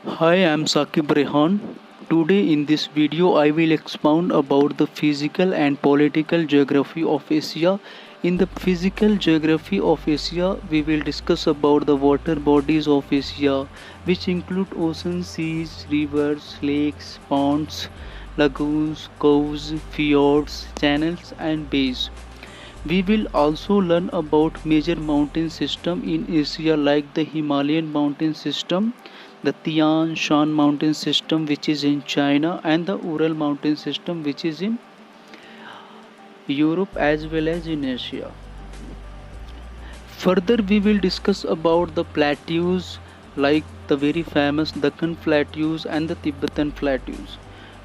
Hi, I'm Sakib Rehan. Today in this video I will expound about the physical and political geography of Asia. In the physical geography of Asia, we will discuss about the water bodies of Asia, which include oceans, seas, rivers, lakes, ponds, lagoons, coves, fjords, channels and bays. We will also learn about major mountain system in Asia like the Himalayan mountain system, the Tian Shan mountain system which is in China and the Ural mountain system which is in Europe as well as in Asia. Further we will discuss about the plateaus like the very famous Deccan plateaus and the Tibetan plateaus.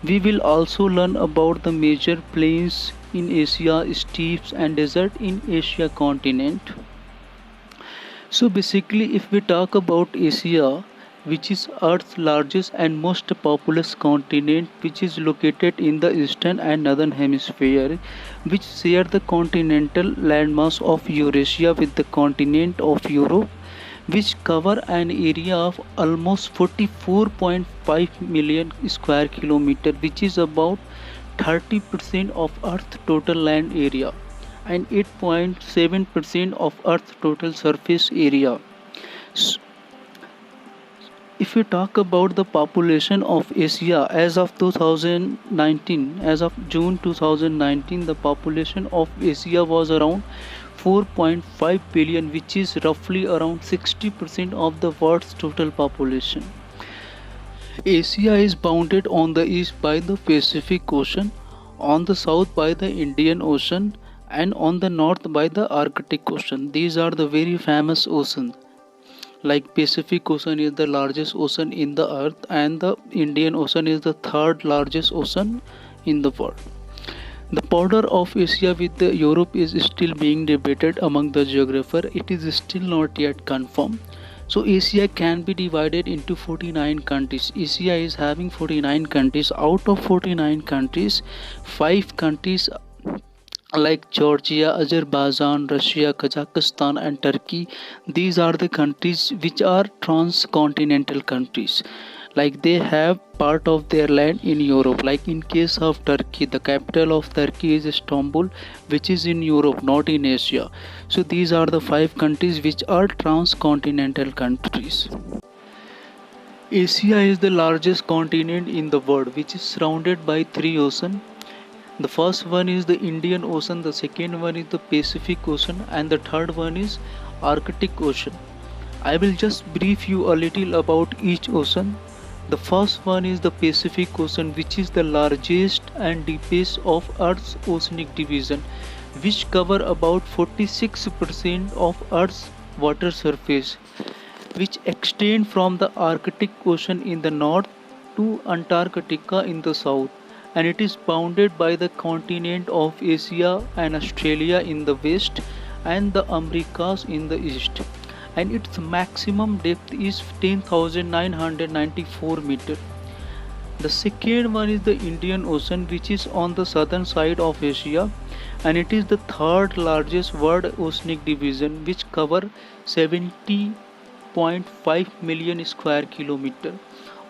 We will also learn about the major plains in Asia, steppes and desert in Asia continent. So basically if we talk about Asia, which is Earth's largest and most populous continent, which is located in the eastern and northern hemisphere, which share the continental landmass of Eurasia with the continent of Europe, which cover an area of almost 44.5 million square kilometer, which is about 30% of Earth's total land area and 8.7% of Earth's total surface area. If we talk about the population of Asia as of 2019, as of June 2019, the population of Asia was around 4.5 billion, which is roughly around 60% of the world's total population. Asia is bounded on the east by the Pacific Ocean, on the south by the Indian Ocean, and on the north by the Arctic Ocean. These are the very famous oceans. Like Pacific Ocean is the largest ocean in the earth and the Indian Ocean is the third largest ocean in the world. The border of Asia with the Europe is still being debated among the geographers. It is still not yet confirmed. So Asia can be divided into 49 countries. Asia is having 49 countries. Out of 49 countries, 5 countries like Georgia, Azerbaijan, Russia, Kazakhstan, and Turkey. These are the countries which are transcontinental countries. Like they have part of their land in Europe. Like in case of Turkey, the capital of Turkey is Istanbul, which is in Europe, not in Asia. So these are the 5 countries which are transcontinental countries. Asia is the largest continent in the world, which is surrounded by 3 oceans. The first one is the Indian Ocean, the second one is the Pacific Ocean, and the third one is Arctic Ocean. I will just brief you a little about each ocean. The first one is the Pacific Ocean, which is the largest and deepest of Earth's oceanic division, which cover about 46% of Earth's water surface, which extend from the Arctic Ocean in the north to Antarctica in the south, and it is bounded by the continent of Asia and Australia in the west and the Americas in the east, and its maximum depth is 10,994 meters. The second one is the Indian Ocean, which is on the southern side of Asia, and it is the third largest world oceanic division, which cover 70.5 million square kilometer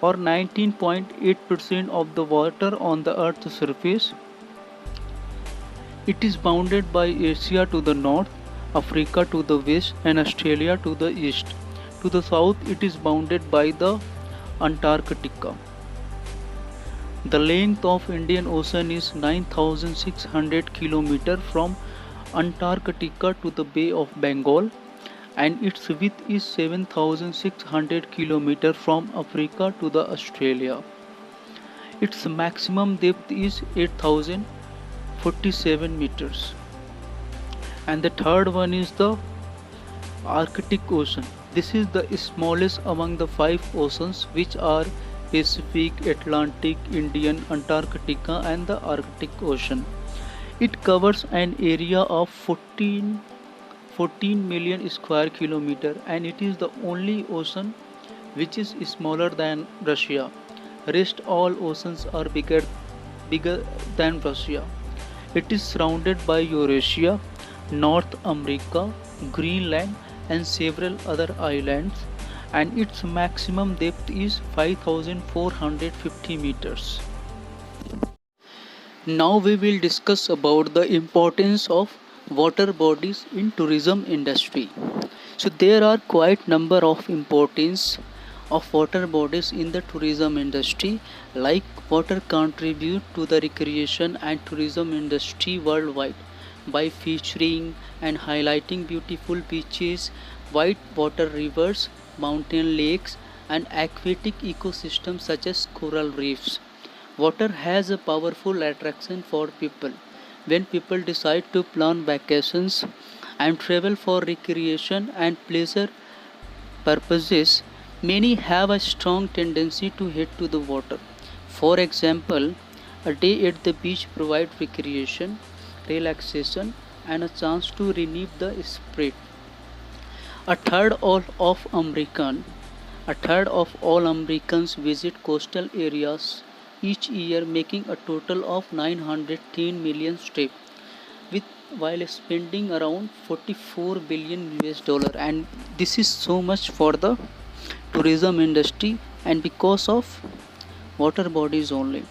or 19.8% of the water on the earth's surface. It is bounded by Asia to the north, Africa to the west, and Australia to the east. To the south it is bounded by the Antarctica. The length of Indian Ocean is 9,600 km from Antarctica to the Bay of Bengal, and its width is 7,600 km from Africa to the Australia. Its maximum depth is 8,047 meters. And the third one is the Arctic Ocean. This is the smallest among the 5 oceans, which are Pacific, Atlantic, Indian, Antarctica, and the Arctic Ocean. It covers an area of 14 million square kilometer, and it is the only ocean which is smaller than Russia. Rest all oceans are bigger than Russia. It is surrounded by Eurasia, North America, Greenland, and several other islands, and its maximum depth is 5450 meters. Now we will discuss about the importance of water bodies in tourism industry. So there are quite number of importance of water bodies in the tourism industry, like water contribute to the recreation and tourism industry worldwide by featuring and highlighting beautiful beaches, white water rivers, mountain lakes and aquatic ecosystems such as coral reefs. Water has a powerful attraction for people. When people decide to plan vacations and travel for recreation and pleasure purposes, many have a strong tendency to head to the water. For example, a day at the beach provides recreation, relaxation, and a chance to renew the spirit. A third of American a third of all Americans visit coastal areas each year, making a total of 910 million trips, with while spending around 44 billion US dollar. And this is so much for the tourism industry, and because of water bodies only.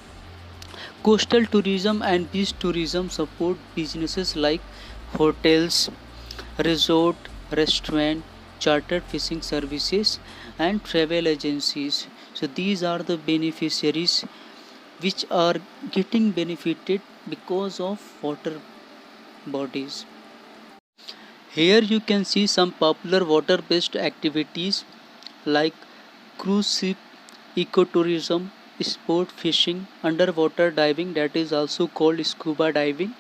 Coastal tourism and beach tourism support businesses like hotels, resort, restaurant, chartered fishing services, and travel agencies. So these are the beneficiaries which are getting benefited because of water bodies. Here you can see some popular water based activities like cruise ship, ecotourism, sport fishing, underwater diving, that is also called scuba diving,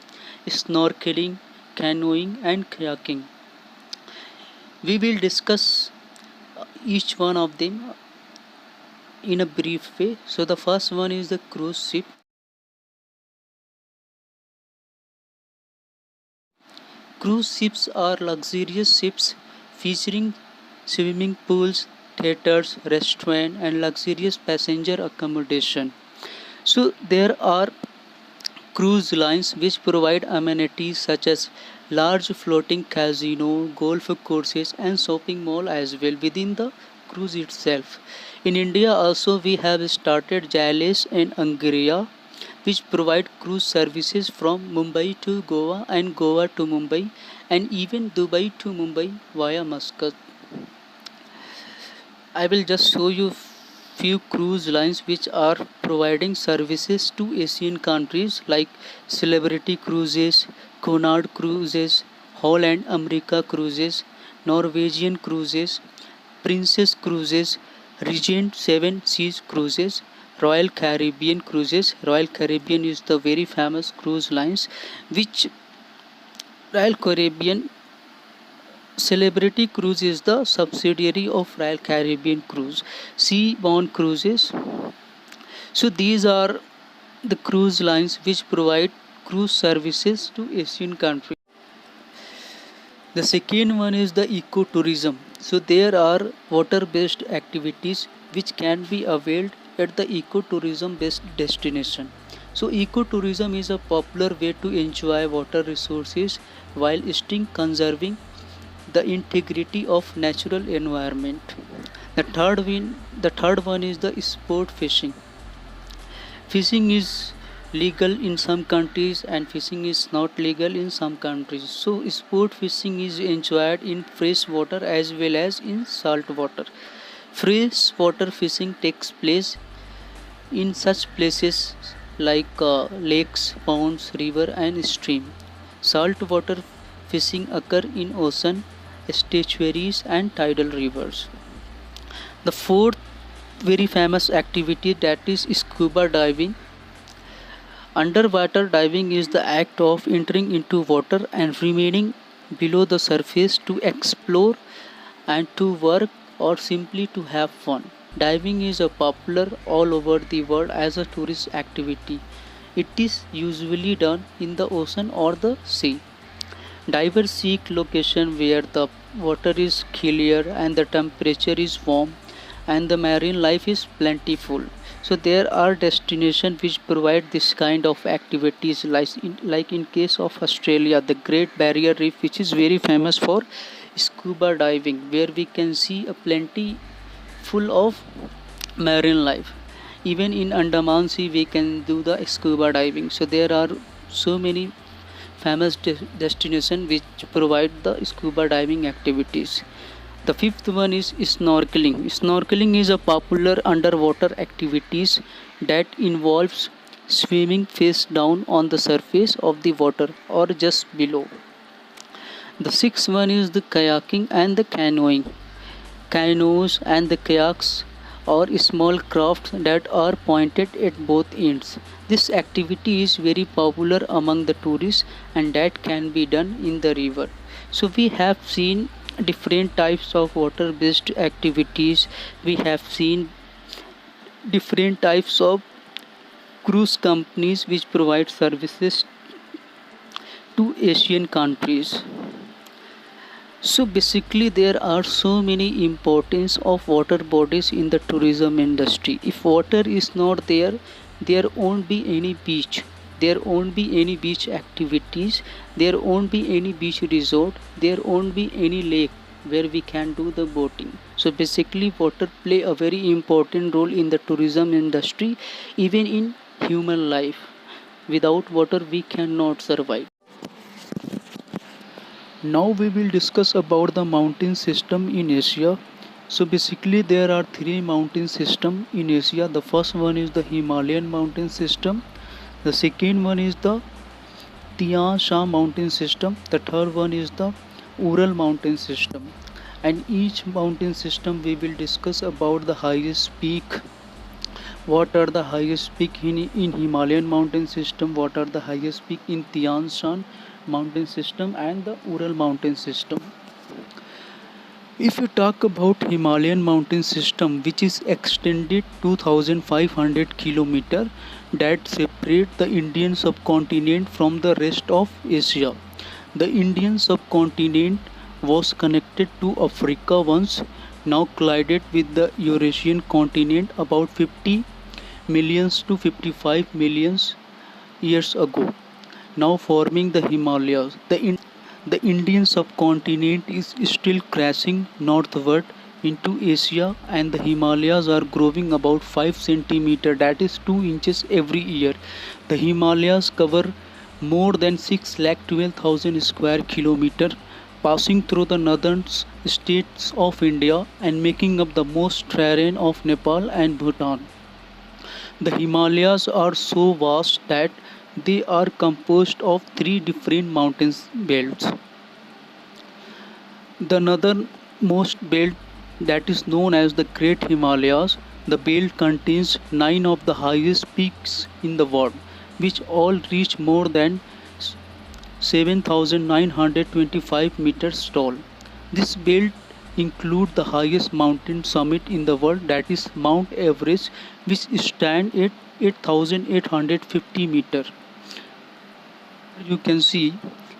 snorkeling, canoeing, and kayaking. We will discuss each one of them in a brief way. So, the first one is the cruise ship. Cruise ships are luxurious ships featuring swimming pools, theaters, restaurants, and luxurious passenger accommodation. So, there are cruise lines which provide amenities such as large floating casino, golf courses, and shopping mall as well within the cruise itself. In India also we have started Jales and Angria which provide cruise services from Mumbai to Goa and Goa to Mumbai and even Dubai to Mumbai via Muscat. I will just show you few cruise lines which are providing services to Asian countries like Celebrity Cruises, Cunard Cruises, Holland America Cruises, Norwegian Cruises, Princess Cruises, Regent Seven Seas Cruises, Royal Caribbean Cruises. Royal Caribbean is the very famous cruise lines which Royal Caribbean Celebrity Cruise is the subsidiary of Royal Caribbean Cruise. Seabourn Cruises. So these are the cruise lines which provide cruise services to Asian countries. The second one is the ecotourism. So there are water-based activities which can be availed at the ecotourism-based destination. So ecotourism is a popular way to enjoy water resources while still conserving the integrity of natural environment. The third one is the sport fishing. Fishing is legal in some countries and fishing is not legal in some countries. So sport fishing is enjoyed in fresh water as well as in salt water. Fresh water fishing takes place in such places like lakes, ponds, river and stream. Saltwater fishing occur in ocean, estuaries and tidal rivers. The fourth very famous activity, that is scuba diving. Underwater diving is the act of entering into water and remaining below the surface to explore and to work or simply to have fun. Diving is a popular all over the world as a tourist activity. It is usually done in the ocean or the sea. Divers seek location where the water is clear and the temperature is warm and the marine life is plentiful. So there are destinations which provide this kind of activities like in case of Australia, the Great Barrier Reef which is very famous for scuba diving, where we can see a plenty full of marine life. Even in Andaman Sea, we can do the scuba diving. So there are so many famous destinations which provide the scuba diving activities. The fifth one is snorkeling. Snorkeling is a popular underwater activities that involves swimming face down on the surface of the water or just below. The sixth one is the kayaking and the canoeing. Canoes and the kayaks are small crafts that are pointed at both ends. This activity is very popular among the tourists and that can be done in the river. So we have seen different types of water based activities. We have seen different types of cruise companies which provide services to Asian countries. So basically there are so many importance of water bodies in the tourism industry. If water is not there, there won't be any beach. There won't be any beach activities. There won't be any beach resort. There won't be any lake where we can do the boating. So basically water play a very important role in the tourism industry, even in human life. Without water we cannot survive. Now we will discuss about the mountain system in Asia. So basically there are three mountain system in Asia. The first one is the Himalayan mountain system. The second one is the Tian Shan mountain system. The third one is the Ural mountain system. And each mountain system we will discuss about the highest peak. What are the highest peak in Himalayan mountain system? What are the highest peak in Tian Shan mountain system and the Ural mountain system? If you talk about Himalayan mountain system, which is extended 2500 km that separate the Indian subcontinent from the rest of Asia. The Indian subcontinent was connected to Africa once, now collided with the Eurasian continent about 50 millions to 55 millions years ago, now forming the Himalayas. The Indian subcontinent is still crashing northward into Asia, and the Himalayas are growing about 5 centimeter, that is 2 inches every year. The Himalayas cover more than 6,12,000 square kilometer, passing through the northern states of India and making up the most terrain of Nepal and Bhutan. The Himalayas are so vast that they are composed of three different mountain belts. The northernmost belt, that is known as the Great Himalayas, the belt contains 9 of the highest peaks in the world, which all reach more than 7,925 meters tall. This belt includes the highest mountain summit in the world, that is Mount Everest, which stands at 8,850 meters. You can see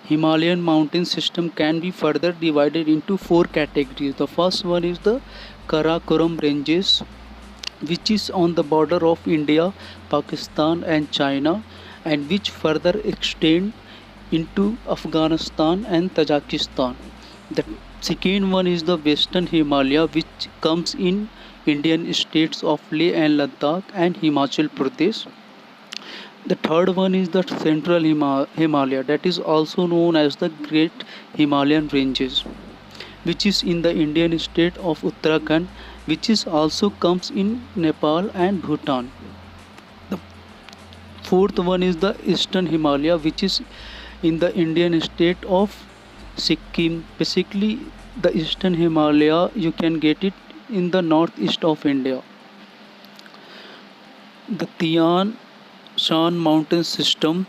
Himalayan mountain system can be further divided into four categories. The first one is the Karakoram ranges, which is on the border of India, Pakistan and China, and which further extend into Afghanistan and Tajikistan. The second one is the Western Himalaya, which comes in Indian states of Leh and Ladakh and Himachal Pradesh. The third one is the Central Himalaya, that is also known as the Great Himalayan Ranges, which is in the Indian state of Uttarakhand, which is also comes in Nepal and Bhutan. The fourth one is the Eastern Himalaya, which is in the Indian state of Sikkim. Basically, the Eastern Himalaya you can get it in the northeast of India. The Tian Shan mountain system,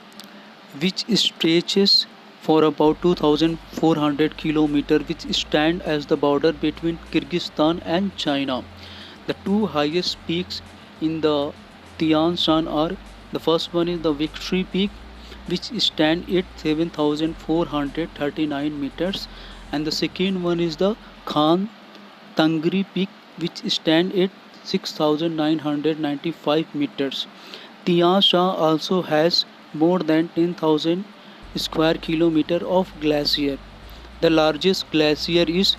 which stretches for about 2,400 km, which stand as the border between Kyrgyzstan and China. The two highest peaks in the Tian Shan are, the first one is the Victory Peak, which stand at 7,439 meters, and the second one is the Khan Tangri Peak, which stand at 6,995 meters. Tian Shan also has more than 10,000 square kilometer of glacier. The largest glacier is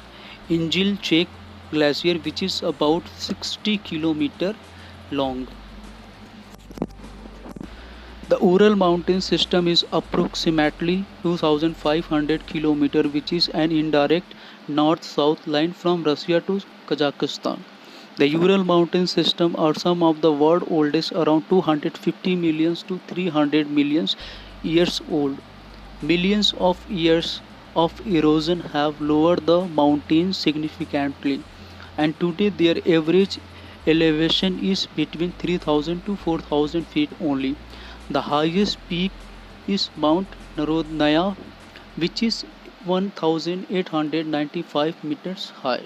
Injil Chek, Glacier, which is about 60 kilometer long. The Ural mountain system is approximately 2500 km, which is an indirect north-south line from Russia to Kazakhstan. The Ural mountain system are some of the world's oldest, around 250 million to 300 million years old. Millions of years of erosion have lowered the mountains significantly, and today their average elevation is between 3000 to 4000 feet only. The highest peak is Mount Narodnaya, which is 1895 meters high.